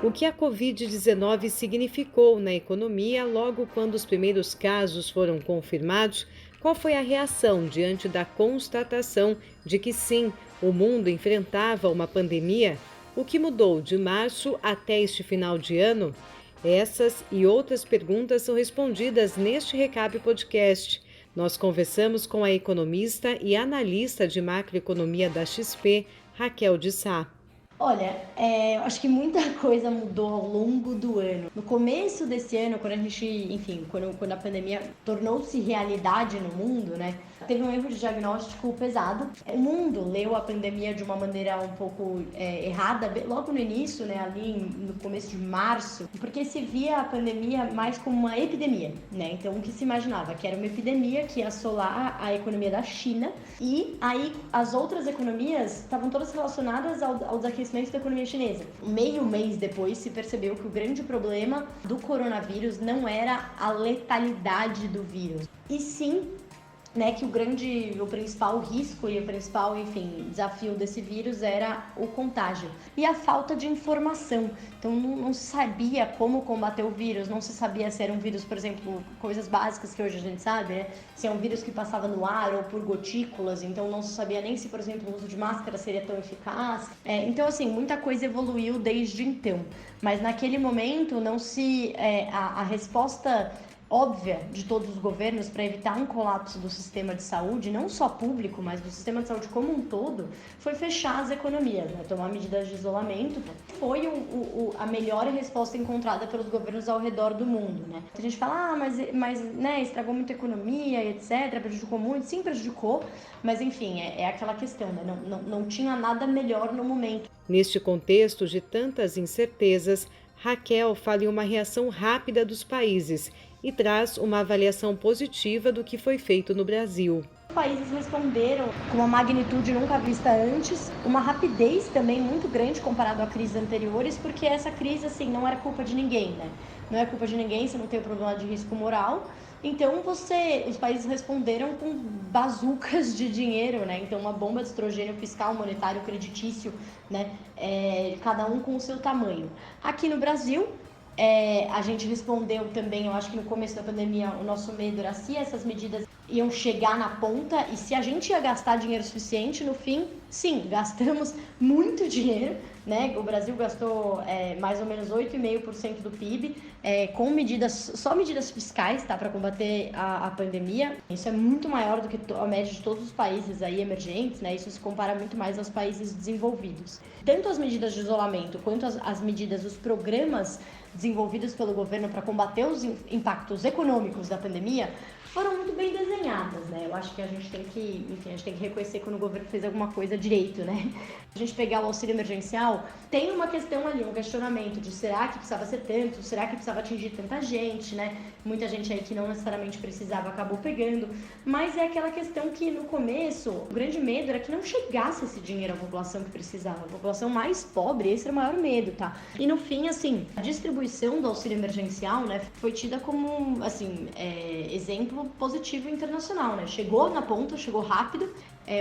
O que a Covid-19 significou na economia logo quando os primeiros casos foram confirmados? Qual foi a reação diante da constatação de que sim, o mundo enfrentava uma pandemia? O que mudou de março até este final de ano? Essas e outras perguntas são respondidas neste Recap Podcast. Nós conversamos com a economista e analista de macroeconomia da XP, Raquel de Sá. Olha, eu acho que muita coisa mudou ao longo do ano. No começo desse ano, quando a gente, enfim, quando a pandemia tornou-se realidade no mundo, né? Teve um erro de diagnóstico pesado. O mundo leu a pandemia de uma maneira um pouco errada, logo no início, né? Ali no começo de março, porque se via a pandemia mais como uma epidemia, né? Então, o que se imaginava? Que era uma epidemia que ia assolar a economia da China e aí as outras economias estavam todas relacionadas ao desaquecimento da economia chinesa. Meio mês depois se percebeu que o grande problema do coronavírus não era a letalidade do vírus, e sim, né, que o principal risco e o principal, enfim, desafio desse vírus era o contágio e a falta de informação. Então não se sabia como combater o vírus, não se sabia se era um vírus, por exemplo, coisas básicas que hoje a gente sabe, né? Se é um vírus que passava no ar ou por gotículas, então não se sabia nem se, por exemplo, o uso de máscara seria tão eficaz. Então, assim, muita coisa evoluiu desde então, mas naquele momento não se... a resposta óbvia de todos os governos para evitar um colapso do sistema de saúde, não só público, mas do sistema de saúde como um todo, foi fechar as economias, né? Tomar medidas de isolamento. Foi a melhor resposta encontrada pelos governos ao redor do mundo, né? A gente fala, mas né, estragou muito a economia, etc., prejudicou muito. Sim, prejudicou, mas enfim, é aquela questão, né? Não tinha nada melhor no momento. Neste contexto de tantas incertezas, Raquel fala em uma reação rápida dos países e traz uma avaliação positiva do que foi feito no Brasil. Os países responderam com uma magnitude nunca vista antes, uma rapidez também muito grande comparado a crises anteriores, porque essa crise, assim, não era culpa de ninguém, né? Não é culpa de ninguém, você não tem o problema de risco moral. Então, os países responderam com bazucas de dinheiro, né? Então, uma bomba de estrogênio fiscal, monetário, creditício, né? Cada um com o seu tamanho. Aqui no Brasil, a gente respondeu também, eu acho que no começo da pandemia o nosso medo era se essas medidas iam chegar na ponta e se a gente ia gastar dinheiro suficiente. No fim, sim, gastamos muito dinheiro, né? O Brasil gastou mais ou menos 8,5% do PIB com só medidas fiscais, tá, para combater a pandemia. Isso é muito maior do que a média de todos os países aí emergentes, né? Isso se compara muito mais aos países desenvolvidos. Tanto as medidas de isolamento quanto as medidas, os programas desenvolvidos pelo governo para combater os impactos econômicos da pandemia foram muito bem desenhadas, né? Eu acho que a gente tem que reconhecer quando o governo fez alguma coisa direito, né? A gente pegar o auxílio emergencial, tem uma questão ali, um questionamento de será que precisava ser tanto, será que precisava atingir tanta gente, né? Muita gente aí que não necessariamente precisava acabou pegando, mas é aquela questão que no começo, o grande medo era que não chegasse esse dinheiro à população que precisava, a população mais pobre, esse era o maior medo, tá? E no fim, assim, a distribuição do auxílio emergencial, né, foi tida como, assim, exemplo positivo internacional, né? Chegou na ponta, chegou rápido.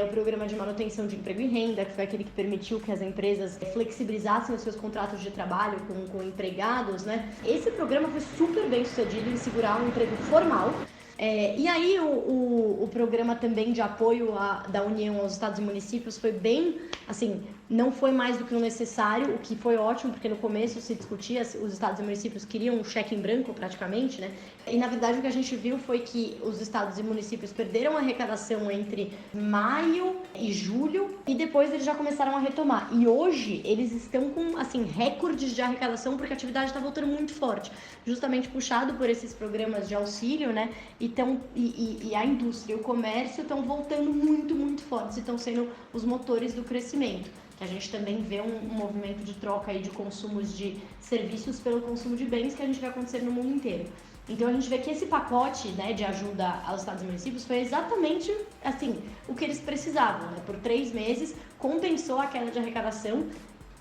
O programa de manutenção de emprego e renda, que foi aquele que permitiu que as empresas flexibilizassem os seus contratos de trabalho com empregados, né? Esse programa foi super bem sucedido em segurar um emprego formal. E aí o programa também de apoio da União aos estados e municípios foi bem, assim, não foi mais do que o necessário, o que foi ótimo, porque no começo se discutia, os estados e municípios queriam um cheque em branco praticamente, né? E na verdade o que a gente viu foi que os estados e municípios perderam a arrecadação entre maio e julho e depois eles já começaram a retomar. E hoje eles estão com, assim, recordes de arrecadação porque a atividade está voltando muito forte, justamente puxado por esses programas de auxílio, né? E a indústria e o comércio estão voltando muito, muito fortes e estão sendo os motores do crescimento. Que a gente também vê um movimento de troca aí de consumos de serviços pelo consumo de bens que a gente vai acontecer no mundo inteiro. Então a gente vê que esse pacote, né, de ajuda aos estados e municípios foi exatamente assim o que eles precisavam, né? Por 3 meses compensou a queda de arrecadação.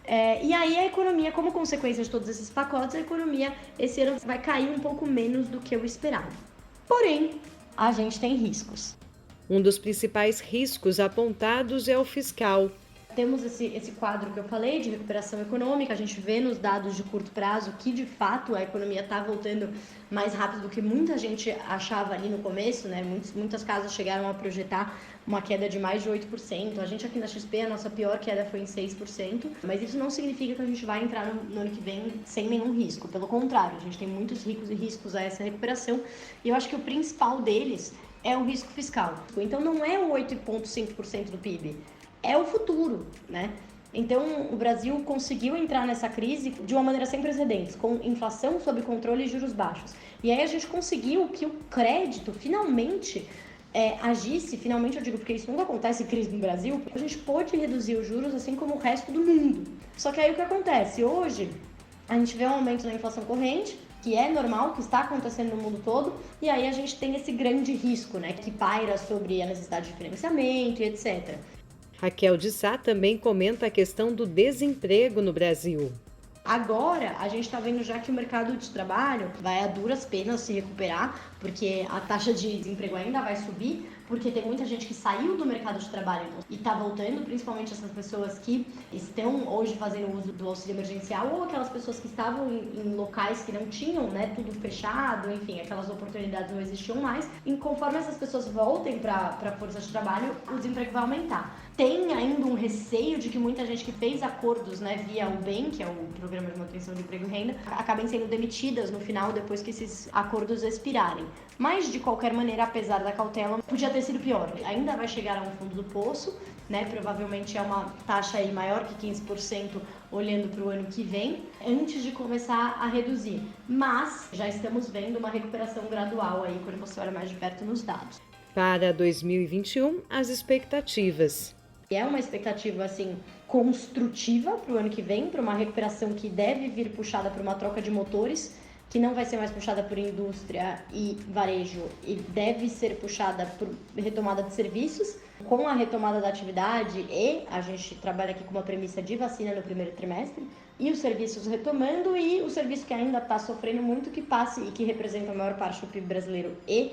E aí a economia, como consequência de todos esses pacotes, a economia esse ano vai cair um pouco menos do que o esperado. Porém, a gente tem riscos. Um dos principais riscos apontados é o fiscal. Temos esse quadro que eu falei de recuperação econômica, a gente vê nos dados de curto prazo que, de fato, a economia está voltando mais rápido do que muita gente achava ali no começo, né? Muitas casas chegaram a projetar uma queda de mais de 8%. A gente aqui na XP, a nossa pior queda foi em 6%, mas isso não significa que a gente vai entrar no ano que vem sem nenhum risco. Pelo contrário, a gente tem muitos riscos a essa recuperação e eu acho que o principal deles é o risco fiscal. Então não é o 8,5% do PIB, é o futuro, né? Então, o Brasil conseguiu entrar nessa crise de uma maneira sem precedentes, com inflação sob controle e juros baixos. E aí a gente conseguiu que o crédito finalmente agisse, finalmente eu digo porque isso nunca acontece em crise no Brasil, a gente pôde reduzir os juros assim como o resto do mundo. Só que aí o que acontece? Hoje, a gente vê um aumento na inflação corrente, que é normal, que está acontecendo no mundo todo, e aí a gente tem esse grande risco, né, que paira sobre a necessidade de financiamento e etc. Raquel de Sá também comenta a questão do desemprego no Brasil. Agora, a gente está vendo já que o mercado de trabalho vai a duras penas se recuperar, porque a taxa de desemprego ainda vai subir, porque tem muita gente que saiu do mercado de trabalho e está voltando, principalmente essas pessoas que estão hoje fazendo uso do auxílio emergencial ou aquelas pessoas que estavam em locais que não tinham, né, tudo fechado, enfim, aquelas oportunidades não existiam mais. E conforme essas pessoas voltem para a força de trabalho, o desemprego vai aumentar. Tem ainda um receio de que muita gente que fez acordos, né, via o BEM, que é o Programa de Manutenção de Emprego e Renda, acabem sendo demitidas no final, depois que esses acordos expirarem. Mas, de qualquer maneira, apesar da cautela, podia ter sido pior. Ainda vai chegar a um fundo do poço, né? Provavelmente é uma taxa aí maior que 15% olhando para o ano que vem, antes de começar a reduzir. Mas já estamos vendo uma recuperação gradual aí, quando você olha mais de perto nos dados. Para 2021, as expectativas. É uma expectativa, assim, construtiva para o ano que vem, para uma recuperação que deve vir puxada por uma troca de motores, que não vai ser mais puxada por indústria e varejo e deve ser puxada por retomada de serviços. Com a retomada da atividade e a gente trabalha aqui com uma premissa de vacina no primeiro trimestre e os serviços retomando e o serviço que ainda está sofrendo muito que passe e que representa a maior parte do PIB brasileiro e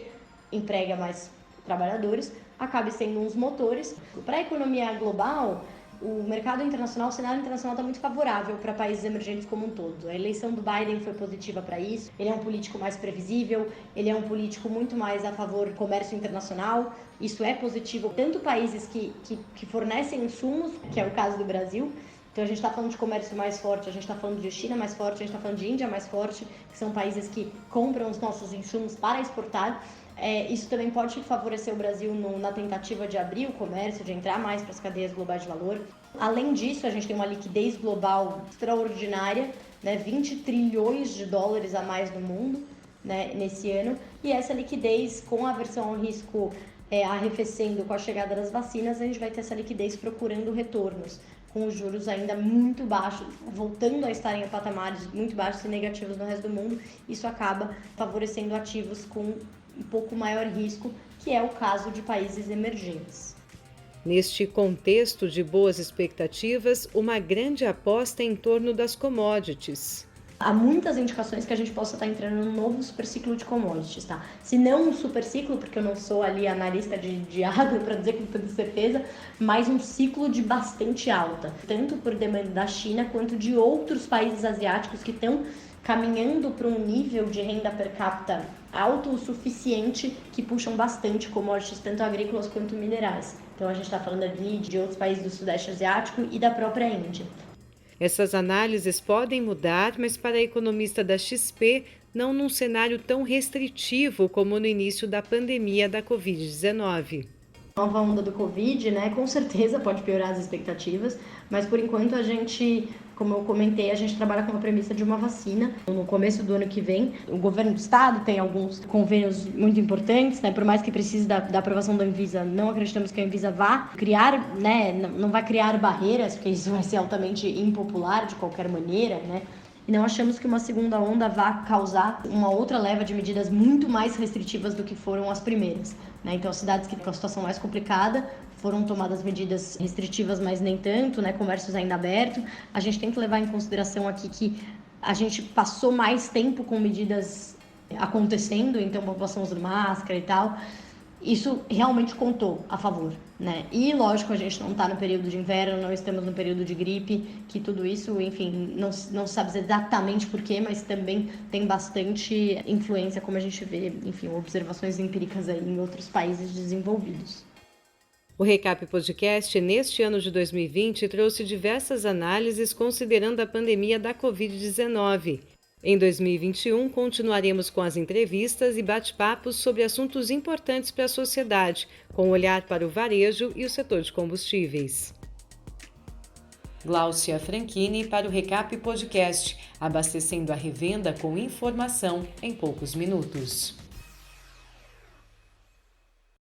emprega mais trabalhadores, acabe sendo uns motores. Para a economia global, o mercado internacional, o cenário internacional está muito favorável para países emergentes como um todo. A eleição do Biden foi positiva para isso. Ele é um político mais previsível, ele é um político muito mais a favor do comércio internacional. Isso é positivo. Tanto países que fornecem insumos, que é o caso do Brasil. Então a gente está falando de comércio mais forte, a gente está falando de China mais forte, a gente está falando de Índia mais forte, que são países que compram os nossos insumos para exportar. Isso também pode favorecer o Brasil na tentativa de abrir o comércio, de entrar mais para as cadeias globais de valor. Além disso, a gente tem uma liquidez global extraordinária, né, 20 trilhões de dólares a mais no mundo, né, nesse ano. E essa liquidez, com a aversão ao risco arrefecendo com a chegada das vacinas, a gente vai ter essa liquidez procurando retornos, com os juros ainda muito baixos, voltando a estarem em patamares muito baixos e negativos no resto do mundo. Isso acaba favorecendo ativos com um pouco maior risco, que é o caso de países emergentes. Neste contexto de boas expectativas, uma grande aposta em torno das commodities. Há muitas indicações que a gente possa estar entrando num novo superciclo de commodities, tá? Se não um superciclo, porque eu não sou ali analista de agro para dizer com tanta certeza, mas um ciclo de bastante alta, tanto por demanda da China quanto de outros países asiáticos que estão caminhando para um nível de renda per capita alto o suficiente que puxam bastante commodities, tanto agrícolas quanto minerais. Então a gente está falando ali de outros países do Sudeste Asiático e da própria Índia. Essas análises podem mudar, mas para a economista da XP, não num cenário tão restritivo como no início da pandemia da Covid-19. Nova onda do Covid, né, com certeza pode piorar as expectativas, mas por enquanto a gente, como eu comentei, a gente trabalha com a premissa de uma vacina. No começo do ano que vem, o governo do estado tem alguns convênios muito importantes, né, por mais que precise da aprovação da Anvisa, não acreditamos que a Anvisa vá criar, né, não vai criar barreiras, porque isso vai ser altamente impopular de qualquer maneira, né. E não achamos que uma segunda onda vá causar uma outra leva de medidas muito mais restritivas do que foram as primeiras, né? Então, cidades que com a situação mais complicada foram tomadas medidas restritivas, mas nem tanto, né? Comércios ainda abertos. A gente tem que levar em consideração aqui que a gente passou mais tempo com medidas acontecendo, então a população usando máscara e tal. isso realmente contou a favor, né? E lógico, a gente não está no período de inverno, não estamos no período de gripe, que tudo isso, enfim, não se sabe exatamente porquê, mas também tem bastante influência, como a gente vê, enfim, observações empíricas aí em outros países desenvolvidos. O Recap Podcast, neste ano de 2020, trouxe diversas análises considerando a pandemia da Covid-19. Em 2021, continuaremos com as entrevistas e bate-papos sobre assuntos importantes para a sociedade, com olhar para o varejo e o setor de combustíveis. Gláucia Franchini para o Recap Podcast, abastecendo a revenda com informação em poucos minutos.